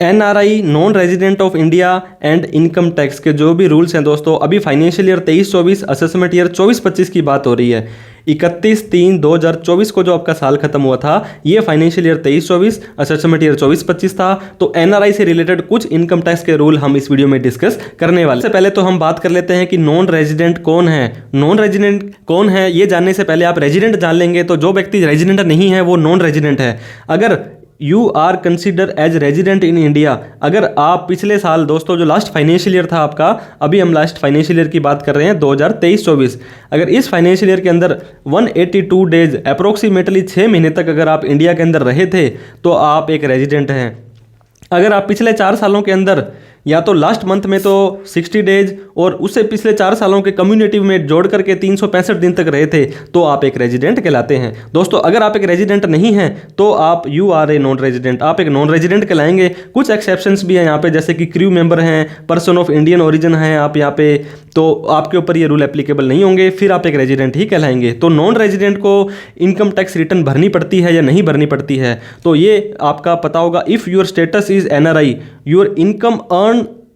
NRI, non resident of India and income tax के जो भी रूल्स हैं दोस्तों, अभी फाइनेंशियल ईयर 23-24, असेसमेंट ईयर 24-25 की बात हो रही है। 31/3/2024 को जो आपका साल खत्म हुआ था, ये फाइनेंशियल ईयर 23-24, असेसमेंट ईयर 24-25 था। तो एनआरआई से रिलेटेड कुछ इनकम टैक्स के रूल हम इस वीडियो में डिस्कस करने वाले। सबसे पहले तो हम बात कर लेते हैं कि नॉन रेजिडेंट कौन है। नॉन रेजिडेंट कौन है ये जानने से पहले आप रेजिडेंट जान लेंगे। तो जो व्यक्ति रेजिडेंट नहीं है वो नॉन रेजिडेंट है। अगर you are consider as resident in India, अगर आप पिछले साल दोस्तों जो लास्ट फाइनेंशियल ईयर था आपका, अभी हम लास्ट फाइनेंशियल ईयर की बात कर रहे हैं 2023-24, अगर इस फाइनेंशियल ईयर के अंदर 182 डेज अप्रोक्सीमेटली 6 महीने तक अगर आप इंडिया के अंदर रहे थे तो आप एक रेजिडेंट हैं। अगर आप पिछले 4 सालों के अंदर या तो लास्ट मंथ में तो 60 डेज और उससे पिछले 4 सालों के कम्युनिटिव में जोड़ करके 365 दिन तक रहे थे तो आप एक रेजिडेंट कहलाते हैं। दोस्तों अगर आप एक रेजिडेंट नहीं हैं तो आप you are a non resident, आप एक नॉन रेजिडेंट कहलाएंगे। कुछ एक्सेप्शंस भी हैं यहाँ पे, जैसे कि क्रू मेंबर हैं, पर्सन ऑफ इंडियन ओरिजिन हैं आप यहाँ पे, तो आपके ऊपर ये रूल एप्लीकेबल नहीं होंगे, फिर आप एक रेजिडेंट ही कहलाएंगे। तो नॉन रेजिडेंट को इनकम टैक्स रिटर्न भरनी पड़ती है या नहीं भरनी पड़ती है, तो ये आपका पता होगा। If your status is NRI, your income earn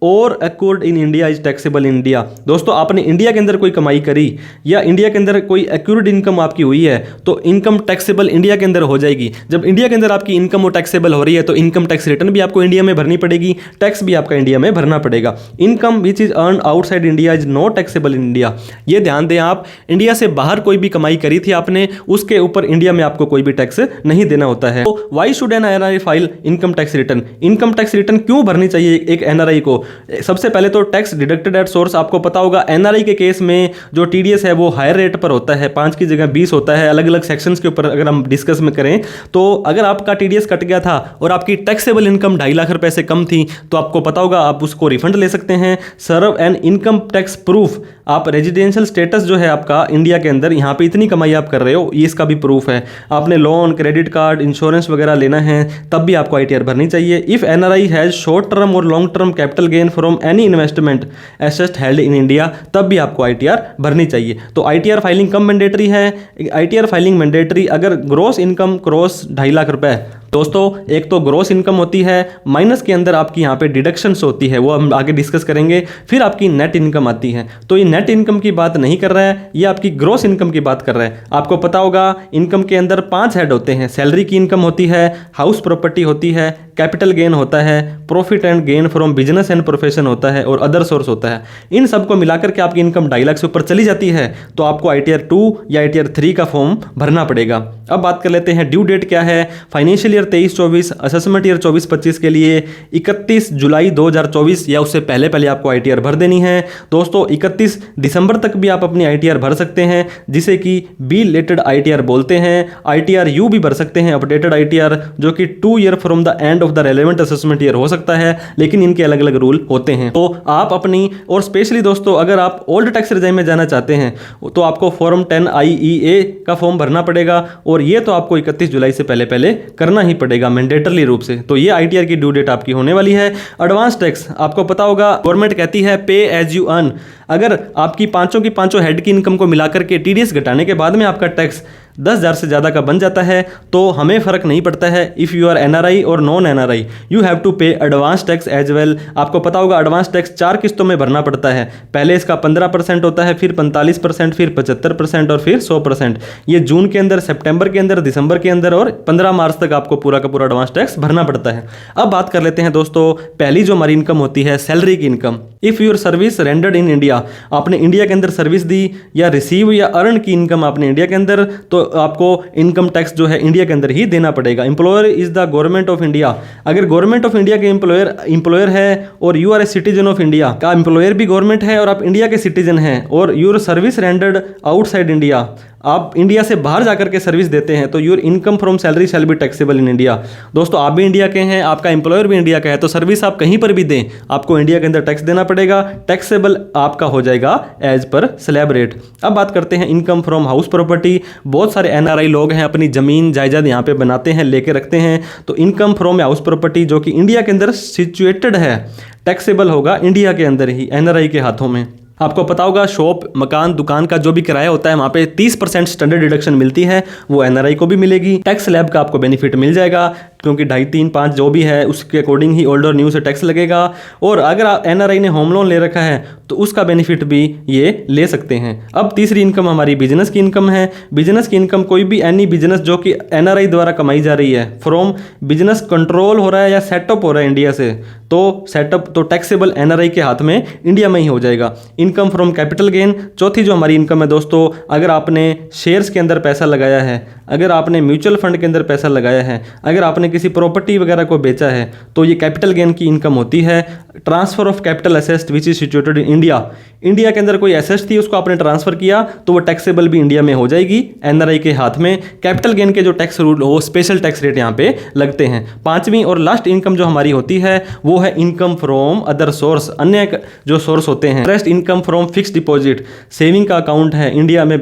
or accrued in India is taxable in India. दोस्तों आपने इंडिया के अंदर कोई कमाई करी या इंडिया के अंदर कोई अक्रूड इनकम आपकी हुई है तो इनकम टैक्सेबल इंडिया के अंदर हो जाएगी। जब इंडिया के अंदर आपकी इनकम वो टैक्सेबल हो रही है तो इनकम टैक्स रिटर्न भी आपको इंडिया में भरनी पड़ेगी, टैक्स भी आपका इंडिया में भरना पड़ेगा। Income which is earn outside India is not taxable in India. ये ध्यान दें, आप इंडिया से बाहर कोई भी कमाई करी थी आपने, उसके ऊपर इंडिया में आपको कोई भी टैक्स नहीं देना होता है। तो why should an NRI file income tax return? Income tax return क्यों भरनी चाहिए एक एनआरआई को? सबसे पहले तो टैक्स डिडक्टेड एट सोर्स। आपको पता होगा एनआरआई के केस में जो टीडीएस है वो हायर रेट पर होता है, 5 की जगह 20 होता है। अलग अलग सेक्शंस के ऊपर अगर हम डिस्कस में करें तो अगर आपका टीडीएस कट गया था और आपकी टैक्सेबल इनकम 2.5 लाख रुपए से कम थी तो आपको पता होगा आप उसको रिफंड ले सकते हैं। सर्व एन इनकम टैक्स प्रूफ। आप रेजिडेंशियल स्टेटस जो है आपका इंडिया के अंदर, यहाँ पे इतनी कमाई आप कर रहे हो, ये इसका भी प्रूफ है। आपने लोन, क्रेडिट कार्ड, इंश्योरेंस वगैरह लेना है तब भी आपको आईटीआर भरनी चाहिए। If NRI has short term और long term capital gain from any investment asset held in India, तब भी आपको आईटीआर भरनी चाहिए। तो आईटीआर फाइलिंग कब मैंडेटरी है? आईटीआर फाइलिंग मैंडेटरी अगर ग्रॉस इनकम क्रॉस 2.5 लाख रुपए। दोस्तों एक तो ग्रॉस इनकम होती है, माइनस के अंदर आपकी यहाँ पे डिडक्शंस होती है, वो हम आगे डिस्कस करेंगे। फिर आपकी नेट इनकम आती है। तो ये नेट इनकम की बात नहीं कर रहा है, ये आपकी ग्रॉस इनकम की बात कर रहा है। आपको पता होगा इनकम के अंदर 5 हेड होते हैं। सैलरी की इनकम होती है, हाउस प्रॉपर्टी होती है, कैपिटल गेन होता है, profit and gain from business and profession होता है और अदर सोर्स होता है। इन सबको मिलाकर के आपकी इनकम 2.5 लाख से ऊपर चली जाती है तो आपको आईटीआर 2 या आईटीआर 3 का फॉर्म भरना पड़ेगा। अब बात कर लेते हैं ड्यू डेट क्या है। फाइनेंशियल ईयर 23-24, असेसमेंट ईयर 24-25 के लिए 31 जुलाई 2024 या उससे पहले पहले आपको आईटीआर भर देनी है। दोस्तों 31 दिसंबर तक भी आप अपनी आईटीआर भर सकते हैं, जिसे कि बिलेटेड आईटीआर बोलते हैं। आईटीआर यू भी भर सकते हैं, अपडेटेड आईटीआर, जो कि 2 year from the end of the relevant assessment year हो सकता है, लेकिन इनके अलग अलग रूल होते हैं। तो आप अपनी, और स्पेशली दोस्तों अगर आप ओल्ड टैक्स रेजाइम में जाना चाहते हैं तो आपको फॉर्म 10 IEA का फॉर्म भरना पड़ेगा और ये तो आपको 31 जुलाई से पहले पहले करना ही पड़ेगा मैंडेटरी रूप से। तो ये आईटीआर की ड्यू डेट आपकी होने वाली है। एडवांस टैक्स आपको पता होगा गवर्नमेंट कहती है पे एज यू अर्न। अगर आपकी पांचों की पांचों हेड की इनकम को मिलाकर के टीडीएस घटाने के बाद में आपका टैक्स 10,000 से ज़्यादा का बन जाता है तो हमें फ़र्क नहीं पड़ता है। इफ़ यू आर एनआरआई और non NRI you have to pay advance tax as well. आपको पता होगा एडवांस टैक्स 4 किस्तों में भरना पड़ता है। पहले इसका 15% होता है, फिर 45%, फिर 75% और फिर 100%। ये जून के अंदर, सितंबर के अंदर, दिसंबर के अंदर और 15 मार्च तक आपको पूरा का पूरा एडवांस टैक्स भरना पड़ता है। अब बात कर लेते हैं दोस्तों, पहली जो हमारी इनकम होती है सैलरी की income. If your service rendered in India, आपने इंडिया के अंदर सर्विस दी या रिसीव या अर्न की इनकम आपने इंडिया के अंदर, तो आपको इनकम टैक्स जो है इंडिया के अंदर ही देना पड़ेगा। Employer is the government of India. अगर गवर्नमेंट ऑफ इंडिया के एम्प्लॉयर है और you are a citizen of India, का एम्प्लॉयर भी गवर्नमेंट है और आप इंडिया के सिटीजन हैं, और your service rendered outside India, आप इंडिया से बाहर जाकर के सर्विस देते हैं, तो your income from salary shall be taxable in India. दोस्तों आप भी इंडिया के हैं, आपका एम्प्लॉयर भी इंडिया का है, तो सर्विस आप कहीं पर भी दें आपको इंडिया के अंदर टैक्स देना पड़ेगा। टैक्सेबल आपका हो जाएगा एज पर स्लैब रेट। अब बात करते हैं इनकम फ्रॉम हाउस प्रॉपर्टी। बहुत सारे एनआरआई लोग हैं अपनी ज़मीन जायदाद यहाँ पे बनाते हैं, लेके रखते हैं, तो इनकम फ्रॉम हाउस प्रॉपर्टी जो कि इंडिया के अंदर सिचुएटेड है टैक्सेबल होगा इंडिया के अंदर ही एनआरआई के हाथों में। आपको पता होगा शॉप, मकान, दुकान का जो भी किराया होता है वहाँ पे 30% स्टैंडर्ड डिडक्शन मिलती है, वो एनआरआई को भी मिलेगी। टैक्स स्लैब का आपको बेनिफिट मिल जाएगा। क्योंकि 2.5, 3, 5 जो भी है उसके अकॉर्डिंग ही ओल्ड और न्यू से टैक्स लगेगा। और अगर एनआरआई ने होम लोन ले रखा है तो उसका बेनिफिट भी ये ले सकते हैं। अब तीसरी इनकम हमारी बिजनेस की इनकम है। बिजनेस की इनकम कोई भी एनी बिजनेस जो कि एनआरआई द्वारा कमाई जा रही है, फ्रॉम बिजनेस कंट्रोल हो रहा है या सेटअप हो रहा है इंडिया से, तो सेटअप तो टैक्सेबल एनआरआई के हाथ में इंडिया में ही हो जाएगा। इनकम फ्रॉम कैपिटल गेन, चौथी जो हमारी इनकम है दोस्तों, अगर आपने शेयर्स के अंदर पैसा लगाया है, अगर आपने म्यूचुअल फंड के अंदर पैसा लगाया है, अगर आपने किसी प्रॉपर्टी वगैरह को बेचा है, तो ये कैपिटल गेन की इनकम होती है। Transfer of capital asset which is situated in India, India के अंदर कोई एसेट थी उसको आपने ट्रांसफर किया तो वो टैक्सेबल भी इंडिया में हो जाएगी एनआरआई के हाथ में। कैपिटल गेन के जो टैक्स रूल हो, स्पेशल टैक्स रेट यहाँ पे लगते हैं। पांचवी और लास्ट इनकम जो हमारी होती है वो है इनकम फ्रॉम अदर सोर्स, अन्य जो सोर्स होते हैं। Interest income from fix deposit, saving का अकाउंट है इंडिया में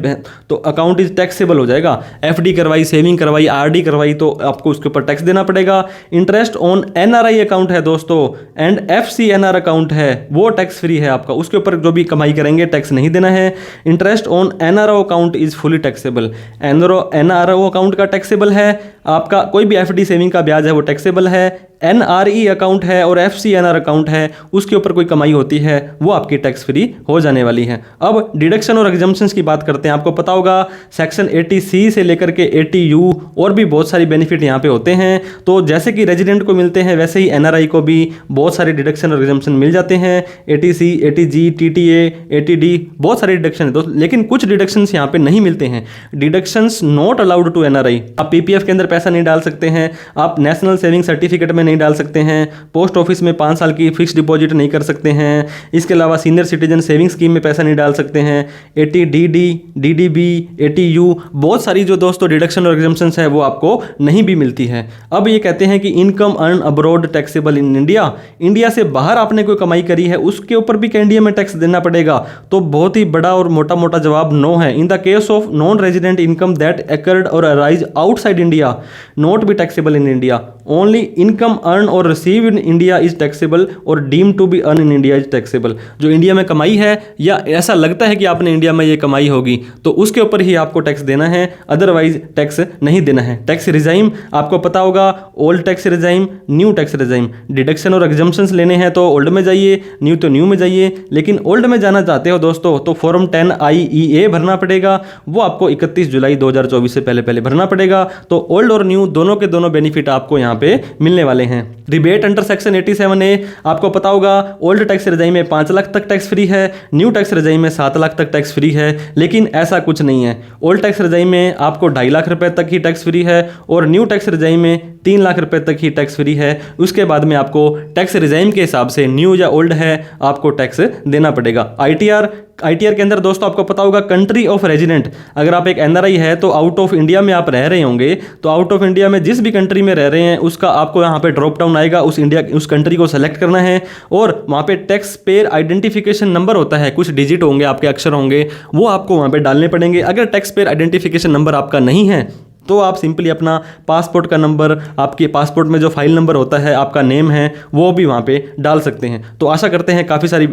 तो अकाउंट इज टैक्सेबल हो जाएगा। एफडी करवाई, सेविंग करवाई, आरडी करवाई तो आपको उसके ऊपर टैक्स देना पड़ेगा। इंटरेस्ट ऑन एनआरआई अकाउंट है दोस्तों, एंड एफसीएनआर अकाउंट है, वो टैक्स फ्री है आपका, उसके ऊपर जो भी कमाई करेंगे टैक्स नहीं देना है। Interest on NRO account is fully taxable, NRO account का टैक्सेबल है आपका, कोई भी एफडी सेविंग का ब्याज है वो टैक्सेबल है। एनआरई अकाउंट है और एफसीएनआर अकाउंट है, उसके ऊपर कोई कमाई होती है वो आपकी टैक्स फ्री हो जाने वाली है। अब डिडक्शन और एग्जम्पशंस की बात करते हैं। आपको पता होगा सेक्शन 80C से लेकर के 80U और भी बहुत सारी बेनिफिट यहाँ पे होते हैं। तो जैसे कि रेजिडेंट को मिलते हैं वैसे ही एनआरआई को भी बहुत सारे डिडक्शन और एग्जम्पशन मिल जाते हैं। 80C, 80G, TTA, 80D, बहुत सारे डिडक्शन है दोस्तों, लेकिन कुछ डिडक्शंस यहाँ पे नहीं मिलते हैं। Deductions not allowed to NRI. आप पीपीएफ के अंदर पैसा नहीं डाल सकते हैं, आप नेशनल सेविंग सर्टिफिकेट में नहीं डाल सकते हैं, पोस्ट ऑफिस में 5 साल की फिक्स डिपॉजिट नहीं कर सकते हैं, इसके अलावा सीनियर सिटीजन सेविंग स्कीम में पैसा नहीं डाल सकते हैं। 80DD, DDB, 80U, बहुत सारी जो दोस्तों डिडक्शन और एग्जम्पशंस है वो आपको नहीं भी मिलती है। अब ये कहते हैं कि income earn abroad taxable in India, India से बाहर आपने कोई कमाई करी है उसके ऊपर भी क्या इंडिया में टैक्स देना पड़ेगा? तो बहुत ही बड़ा और मोटा मोटा जवाब नो है। In the case of non resident income that accrued or arise outside India not be taxable in India, only income earn or receive in India is taxable or deem to be earn in India is taxable. जो India में कमाई है या ऐसा लगता है कि आपने इंडिया में ये कमाई होगी तो उसके ऊपर ही आपको टैक्स देना है, अदरवाइज टैक्स नहीं देना है। टैक्स रिजाइम आपको पता होगा, old tax regime, new tax regime. Deduction और एग्जम्पशंस लेने हैं तो ओल्ड में जाइए, न्यू तो न्यू में जाइए। लेकिन ओल्ड में जाना चाहते हो दोस्तों तो फॉर्म 10 IEA भरना पड़ेगा, वो आपको 31 जुलाई 2024 से पहले भरना पड़ेगा। तो ओल्ड और न्यू दोनों के दोनों बेनिफिट आपको यहाँ पे मिलने वाले हैं। रिबेट अंडर सेक्शन 87A आपको पता होगा, ओल्ड टैक्स रिजाइम में 5 लाख तक टैक्स फ्री है, न्यू टैक्स रिजाइम में 7 लाख तक टैक्स फ्री है। लेकिन ऐसा कुछ नहीं है, ओल्ड टैक्स रिजाइम में आपको 2.5 लाख रुपए तक ही टैक्स फ्री है और न्यू टैक्स रिजाइम में 3 लाख रुपए तक ही टैक्स फ्री है। उसके बाद में आपको टैक्स रिजाइम के हिसाब से न्यू या ओल्ड है आपको टैक्स देना पड़ेगा। ITR के अंदर दोस्तों आपको पता होगा कंट्री ऑफ रेजिडेंट, अगर आप एक एनआरआई है तो आउट ऑफ इंडिया में आप रह रहे होंगे, तो आउट ऑफ इंडिया में जिस भी कंट्री में रह रहे हैं उसका आपको यहाँ पे ड्रॉप डाउन आएगा, उस कंट्री को सेलेक्ट करना है और वहाँ पे टैक्स पेयर आइडेंटिफिकेशन नंबर होता है, कुछ डिजिट होंगे, आपके अक्षर होंगे, वो आपको वहाँ पे डालने पड़ेंगे। अगर टैक्स पेयर आइडेंटिफिकेशन नंबर आपका नहीं है तो आप सिंपली अपना पासपोर्ट का नंबर, आपके पासपोर्ट में जो फाइल नंबर होता है, आपका नेम है, वो भी वहाँ पे डाल सकते हैं। तो आशा करते हैं काफ़ी सारी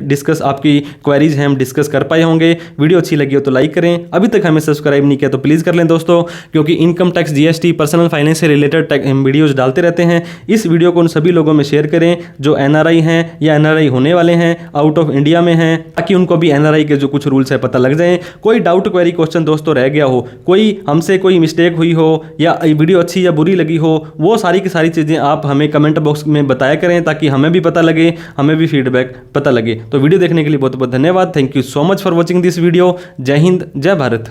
आपकी क्वेरीज हैं हम डिस्कस कर पाए होंगे। वीडियो अच्छी लगी हो तो लाइक करें, अभी तक हमें सब्सक्राइब नहीं किया तो प्लीज़ कर लें दोस्तों, क्योंकि income tax, GST, personal finance से रिलेटेड वीडियोज़ डालते रहते हैं। इस वीडियो को उन सभी लोगों में शेयर करें जो NRI हैं या NRI होने वाले हैं, आउट ऑफ इंडिया में हैं, ताकि उनको भी NRI के जो कुछ रूल्स है पता लग जाएँ। कोई डाउट क्वेरी क्वेश्चन दोस्तों रह गया हो, कोई हमसे कोई मिस्टेक हुई हो या वीडियो अच्छी या बुरी लगी हो, वो सारी की सारी चीज़ें आप हमें कमेंट बॉक्स में बताया करें ताकि हमें भी पता लगे, हमें भी फीडबैक पता लगे। तो वीडियो देखने के लिए बहुत बहुत धन्यवाद। Thank you so much for watching this video. जय हिंद, जय भारत।